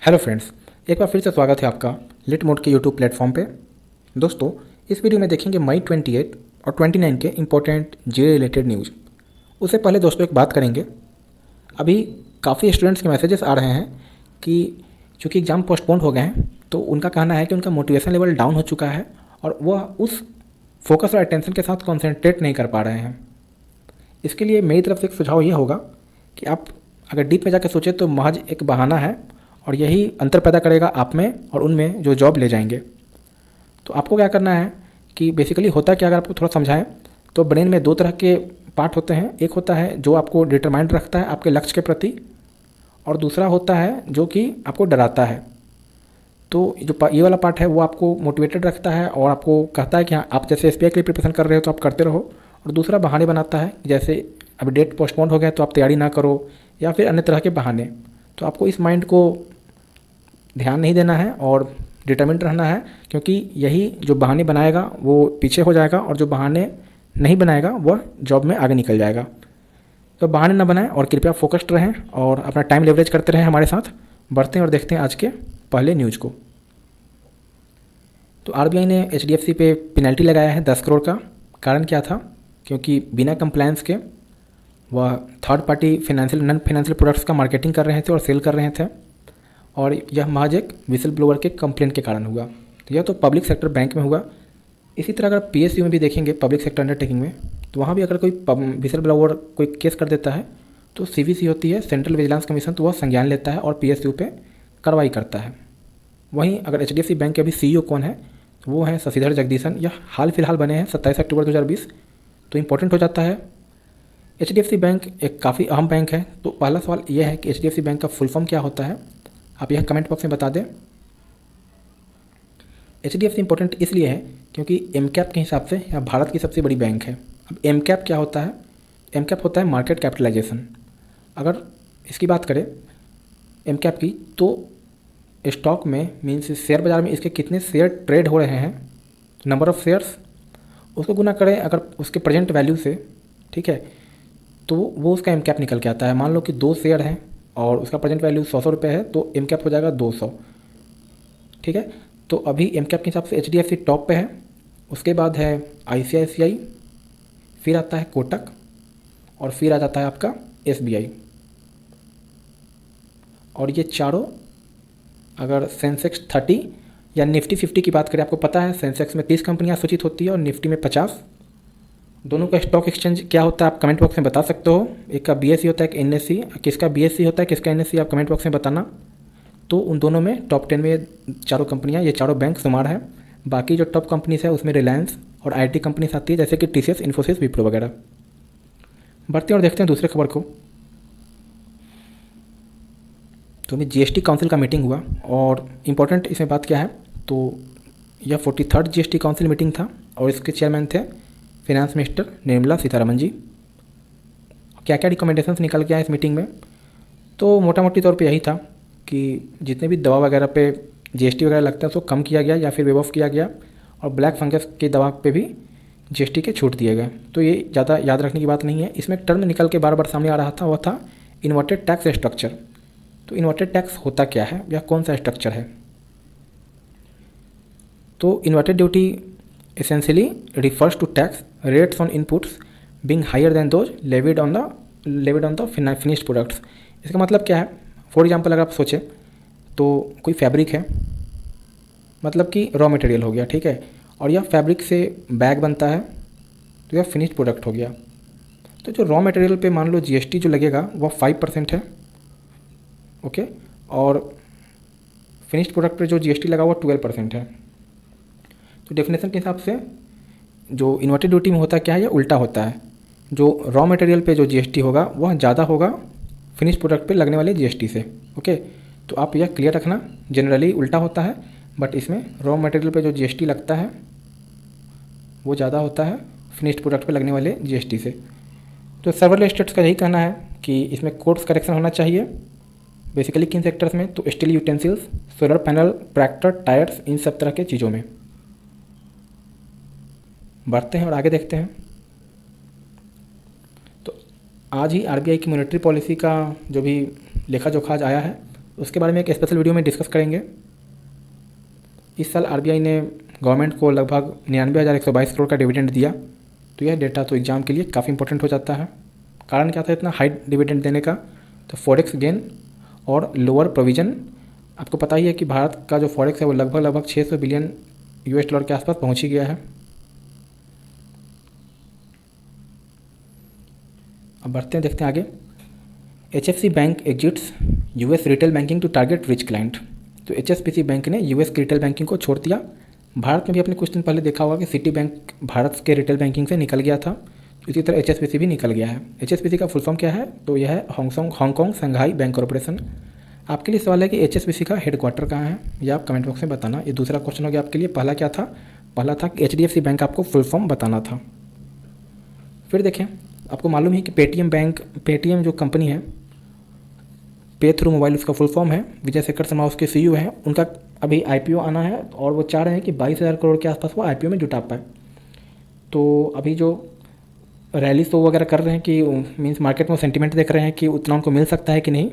Hello friends, एक बार फिर से स्वागत है आपका लिट मोड के यूट्यूब प्लेटफॉर्म पे। दोस्तों, इस वीडियो में देखेंगे मई 28 और 29 के इंपॉर्टेंट जे रिलेटेड न्यूज़। उससे पहले दोस्तों एक बात करेंगे। अभी काफ़ी स्टूडेंट्स के मैसेजेस आ रहे हैं कि चूँकि एग्ज़ाम पोस्टपोन हो गए हैं तो उनका कहना है कि उनका मोटिवेशन लेवल डाउन हो चुका है और वह उस फोकस और अटेंशन के साथ कॉन्सेंट्रेट नहीं कर पा रहे हैं। इसके लिए मेरी तरफ से एक सुझाव ये होगा कि आप अगर डीप में जाकर सोचें तो महज एक बहाना है और यही अंतर पैदा करेगा आप में और उनमें जो जॉब ले जाएंगे। तो आपको क्या करना है कि बेसिकली होता क्या, अगर आपको थोड़ा समझाएं तो ब्रेन में दो तरह के पार्ट होते हैं। एक होता है जो आपको डिटरमाइंड रखता है आपके लक्ष्य के प्रति, और दूसरा होता है जो कि आपको डराता है। तो जो ये वाला पार्ट है वो आपको मोटिवेटेड रखता है और आपको कहता है कि हाँ, आप जैसे एसबीआई के लिए प्रिपरेशन कर रहे हो तो आप करते रहो, और दूसरा बहाने बनाता है जैसे अभी डेट पोस्टपोन हो गया तो आप तैयारी ना करो, या फिर अन्य तरह के बहाने। तो आपको इस माइंड को ध्यान नहीं देना है और डिटर्मिन्ड रहना है, क्योंकि यही जो बहाने बनाएगा वो पीछे हो जाएगा और जो बहाने नहीं बनाएगा वह जॉब में आगे निकल जाएगा। तो बहाने ना बनाएं और कृपया फोकस्ड रहें और अपना टाइम लेवरेज करते रहें हमारे साथ। बढ़ते हैं और देखते हैं आज के पहले न्यूज़ को। तो आरबीआई ने एचडीएफसी पे पेनल्टी लगाया है 10 करोड़ का। कारण क्या था? क्योंकि बिना कंप्लायंस के वह third party non financial products का मार्केटिंग कर रहे थे और सेल कर रहे थे, और यह महज एक विसल ब्लोअर के कंप्लेंट के कारण हुआ। तो यह तो पब्लिक सेक्टर बैंक में हुआ। इसी तरह अगर पीएसयू में भी देखेंगे, पब्लिक सेक्टर अंडरटेकिंग में, तो वहाँ भी अगर कोई विसल ब्लोअर कोई केस कर देता है तो सीवीसी होती है, सेंट्रल विजिलेंस कमीशन, तो वह संज्ञान लेता है और पीएसयू पे कार्रवाई करता है। वहीं अगर एचडीएफसी बैंक के अभी सीईओ कौन है, तो वो हैं शशिधर जगदीशन। यह हाल फिलहाल बने हैं 27 अक्टूबर 2020। तो इम्पोर्टेंट हो जाता है। एचडीएफसी बैंक एक काफ़ी अहम बैंक है। तो पहला सवाल यह है कि एचडीएफसी बैंक का फुल फॉर्म क्या होता है, आप यह कमेंट बॉक्स में बता दें। एचडीएफसी इंपॉर्टेंट इसलिए है क्योंकि एमकैप के हिसाब से यह भारत की सबसे बड़ी बैंक है। अब एमकैप क्या होता है? एमकैप होता है मार्केट कैपिटलाइजेशन। अगर इसकी बात करें एमकैप की, तो स्टॉक में मीन्स शेयर बाज़ार में इसके कितने शेयर ट्रेड हो रहे हैं, नंबर ऑफ़ शेयर्स, उसको गुना करें अगर उसके प्रेजेंट वैल्यू से, ठीक है, तो वो उसका एमकैप निकल के आता है। मान लो कि 2 शेयर हैं और उसका प्रेजेंट वैल्यू 100 रुपये है, तो एमकैप हो जाएगा 200। ठीक है, तो अभी एमकैप के हिसाब से एचडीएफसी टॉप पे है, उसके बाद है आईसीआईसीआई, फिर आता है कोटक, और फिर आ जाता है आपका एसबीआई। और ये चारों, अगर सेंसेक्स 30 या निफ्टी 50 की बात करें, आपको पता है सेंसेक्स में 30 कंपनियां सूचित होती है और निफ्टी में 50। दोनों का स्टॉक एक्सचेंज क्या होता है आप कमेंट बॉक्स में बता सकते हो। एक का बीएसई होता है, एक एनएसई। किसका बीएसई होता है, किसका एनएसई, आप कमेंट बॉक्स में बताना। तो उन दोनों में टॉप 10 में ये चारों कंपनियां, ये चारों बैंक शुमार है। बाकी जो टॉप कंपनीज है उसमें रिलायंस और आईटी कंपनीज आती है, जैसे कि टीसीएस, इन्फोसिस, विप्रो वगैरह। बढ़ते हैं और देखते हैं दूसरे खबर को। तो अभी जीएसटी काउंसिल का मीटिंग हुआ, और इम्पोर्टेंट इसमें बात क्या है, तो यह 43rd जीएसटी काउंसिल मीटिंग था और इसके चेयरमैन थे फिनेंस मिनिस्टर निर्मला सीतारमन जी। क्या क्या रिकमेंडेशंस निकल के आए इस मीटिंग में, तो मोटा मोटी तौर पे यही था कि जितने भी दवा वगैरह पे जीएसटी वगैरह लगता है उसको कम किया गया या फिर वेव ऑफ किया गया, और ब्लैक फंगस की दवा पे भी जीएसटी के छूट दिए गए। तो ये ज़्यादा याद रखने की बात नहीं है। इसमें एक टर्म निकल के बार बार सामने आ रहा था, वह था इन्वर्टेड टैक्स स्ट्रक्चर। तो इन्वर्टेड टैक्स होता क्या है, या कौन सा स्ट्रक्चर है? तो inverted duty essentially refers to tax rates on inputs being higher than those levied on the finished products। इसका मतलब क्या है? फॉर एग्जांपल अगर आप सोचें तो कोई फैब्रिक है, मतलब कि रॉ मटेरियल हो गया, ठीक है, और यह फैब्रिक से बैग बनता है, तो यह फिनिश्ड प्रोडक्ट हो गया। तो जो रॉ मटेरियल पे मान लो जीएसटी जो लगेगा वह 5% है, ओके, और फिनिश्ड प्रोडक्ट पे जो जीएसटी लगा हुआ 12% है। तो डेफिनेशन के हिसाब से जो इन्वर्टेड ड्यूटी में होता क्या है, ये उल्टा होता है। जो रॉ मटेरियल पे जो जीएसटी होगा वह ज़्यादा होगा फिनिश प्रोडक्ट पे लगने वाले जीएसटी से, ओके। तो आप यह क्लियर रखना, जनरली उल्टा होता है, बट इसमें रॉ मटेरियल पे जो जीएसटी लगता है वो ज़्यादा होता है फिनिश्ड प्रोडक्ट पे लगने वाले जीएसटी से। तो सर्वरलेस स्टेट्स का यही कहना है कि इसमें कोर्स करेक्शन होना चाहिए। बेसिकली किन सेक्टर्स में, तो steel utensils, solar panel, tractor, tyres, इन सब तरह के चीज़ों में। बढ़ते हैं और आगे देखते हैं। तो आज ही आरबीआई की मॉनेटरी पॉलिसी का जो भी लेखा जोखा आज आया है, उसके बारे में एक स्पेशल वीडियो में डिस्कस करेंगे। इस साल आरबीआई ने गवर्नमेंट को लगभग 99,122 करोड़ का डिविडेंड दिया। तो यह डेटा तो एग्जाम के लिए काफ़ी इंपॉर्टेंट हो जाता है। कारण क्या था इतना हाई डिविडेंड देने का? तो फॉरेक्स गेन और लोअर प्रोविजन। आपको पता ही है कि भारत का जो फॉरेक्स है वो लगभग 600 बिलियन यूएस डॉलर के आसपास पहुंच ही गया है। अब बढ़ते हैं, देखते हैं आगे। HFC bank exits US retail banking to target rich client. तो HSBC बैंक ने यूएस की रिटेल बैंकिंग को छोड़ दिया। भारत में भी आपने कुछ दिन पहले देखा होगा कि सिटी बैंक भारत के रिटेल बैंकिंग से निकल गया था। इसी तरह HSBC भी निकल गया है। HSBC का फुल फॉर्म क्या है? तो यह है हांगकांग संघाई बैंक कॉरपोरेशन। आपके लिए सवाल है कि HSBC का हेडक्वार्टर कहाँ है, ये आप कमेंट बॉक्स में बताना। ये दूसरा क्वेश्चन हो गया आपके लिए। पहला क्या था? पहला था कि HDFC बैंक आपको फुल फॉर्म बताना था। फिर देखें, आपको मालूम है कि पेटीएम जो कंपनी है, पे थ्रू मोबाइल उसका फुल फॉर्म है। विजय शेखर शर्मा उसके CEO हैं। उनका अभी IPO आना है और वो चाह रहे हैं कि 22,000 करोड़ के आसपास वो IPO में जुटा पाए। तो अभी जो रैली शो वगैरह कर रहे हैं कि मीन्स मार्केट में सेंटीमेंट देख रहे हैं कि उतना उनको मिल सकता है कि नहीं,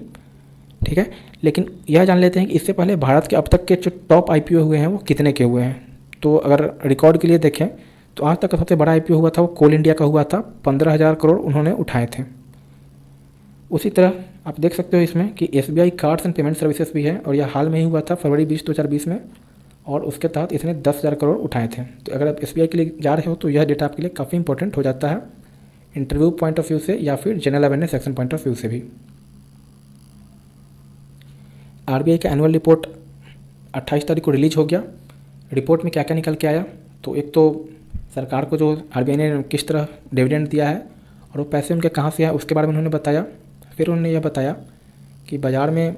ठीक है। लेकिन यह जान लेते हैं कि इससे पहले भारत के अब तक के जो टॉप IPO हुए हैं वो कितने के हुए हैं। तो अगर रिकॉर्ड के लिए देखें तो आज तक का सबसे बड़ा IPO हुआ था वो कोल इंडिया का हुआ था। 15,000 करोड़ उन्होंने उठाए थे। उसी तरह आप देख सकते हो इसमें कि SBI cards and payment services भी है और यह हाल में ही हुआ था फरवरी 2020 में, और उसके तहत इसने 10,000 करोड़ उठाए थे। तो अगर आप SBI के लिए जा रहे हो तो यह डेटा आपके लिए काफ़ी इंपॉर्टेंट हो जाता है, इंटरव्यू पॉइंट ऑफ व्यू से या फिर general awareness section point of view से भी। आरबीआई का एनुअल रिपोर्ट 28 तारीख को रिलीज हो गया। रिपोर्ट में क्या क्या निकल के आया? तो एक तो सरकार को जो आरबीआई ने किस तरह डिविडेंड दिया है और वो पैसे उनके कहाँ से आए उसके बारे में उन्होंने बताया। फिर उन्होंने यह बताया कि बाज़ार में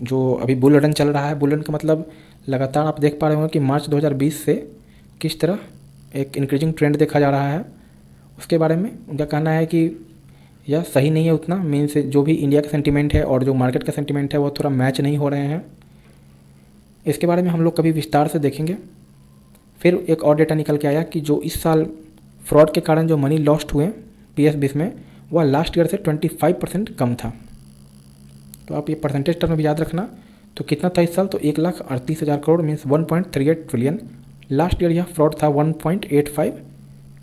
जो अभी बुल रन चल रहा है, बुल रन का मतलब लगातार आप देख पा रहे होंगे कि मार्च 2020 से किस तरह एक इंक्रीजिंग ट्रेंड देखा जा रहा है। उसके बारे में उनका कहना है कि यह सही नहीं है उतना, मीन्स जो भी इंडिया का सेंटीमेंट है और जो मार्केट का सेंटीमेंट है वो थोड़ा मैच नहीं हो रहे हैं। इसके बारे में हम लोग कभी विस्तार से देखेंगे। फिर एक और डेटा निकल के आया कि जो इस साल फ्रॉड के कारण जो मनी लॉस्ट हुए PS20 में वह लास्ट ईयर से 25% कम था। तो आप ये परसेंटेज टर्म में भी याद रखना। तो कितना था इस साल? तो 1,38,000 crore means 1.38 trillion. Last year यह फ्रॉड था 1.85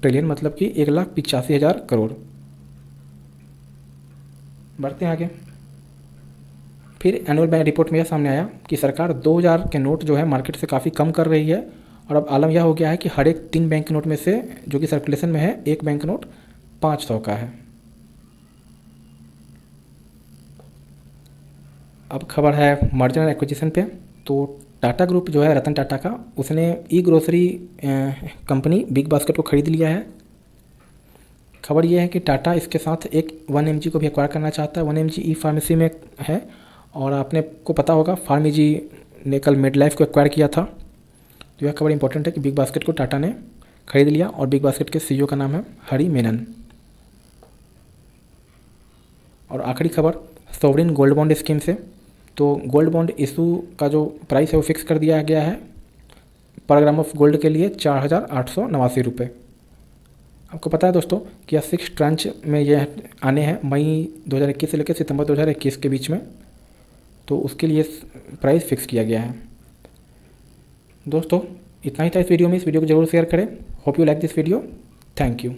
ट्रिलियन, मतलब कि 1,85,000 करोड़। बढ़ते हैं आगे। फिर एनुअल बैंक रिपोर्ट में यह सामने आया कि सरकार 2,000 के नोट जो है मार्केट से काफ़ी कम कर रही है और अब आलम यह हो गया है कि हर एक 3 बैंक नोट में से जो कि सर्कुलेशन में है, एक बैंक नोट 500 का है। अब खबर है मर्जर एंड एक्विजिशन पे। तो टाटा ग्रुप जो है रतन टाटा का, उसने ग्रोसरी कंपनी बिग बास्केट को खरीद लिया है। खबर यह है कि टाटा इसके साथ एक 1mg को भी एक्वायर करना चाहता है। 1mg ई फार्मेसी में है और आपने को पता होगा फार्मेजी ने कल मेडलाइफ को एक्वायर किया था। तो यह खबर इंपॉर्टेंट है कि बिग बास्केट को टाटा ने खरीद लिया और बिग बास्केट के CEO का नाम है हरी मेनन। और आखिरी खबर सोवरिन गोल्ड बॉन्ड स्कीम से। तो गोल्ड बॉन्ड इशू का जो प्राइस है वो फिक्स कर दिया गया है पर ग्राम ऑफ गोल्ड के लिए 4,889 रुपये। आपको पता है दोस्तों कि यह 6 ट्रांच में यह आने हैं मई 2021 से लेकर सितंबर 2021 के बीच में। तो उसके लिए प्राइस फिक्स किया गया है। दोस्तों इतना ही था इस वीडियो में। इस वीडियो को जरूर शेयर करें। Hope you like this video. Thank you.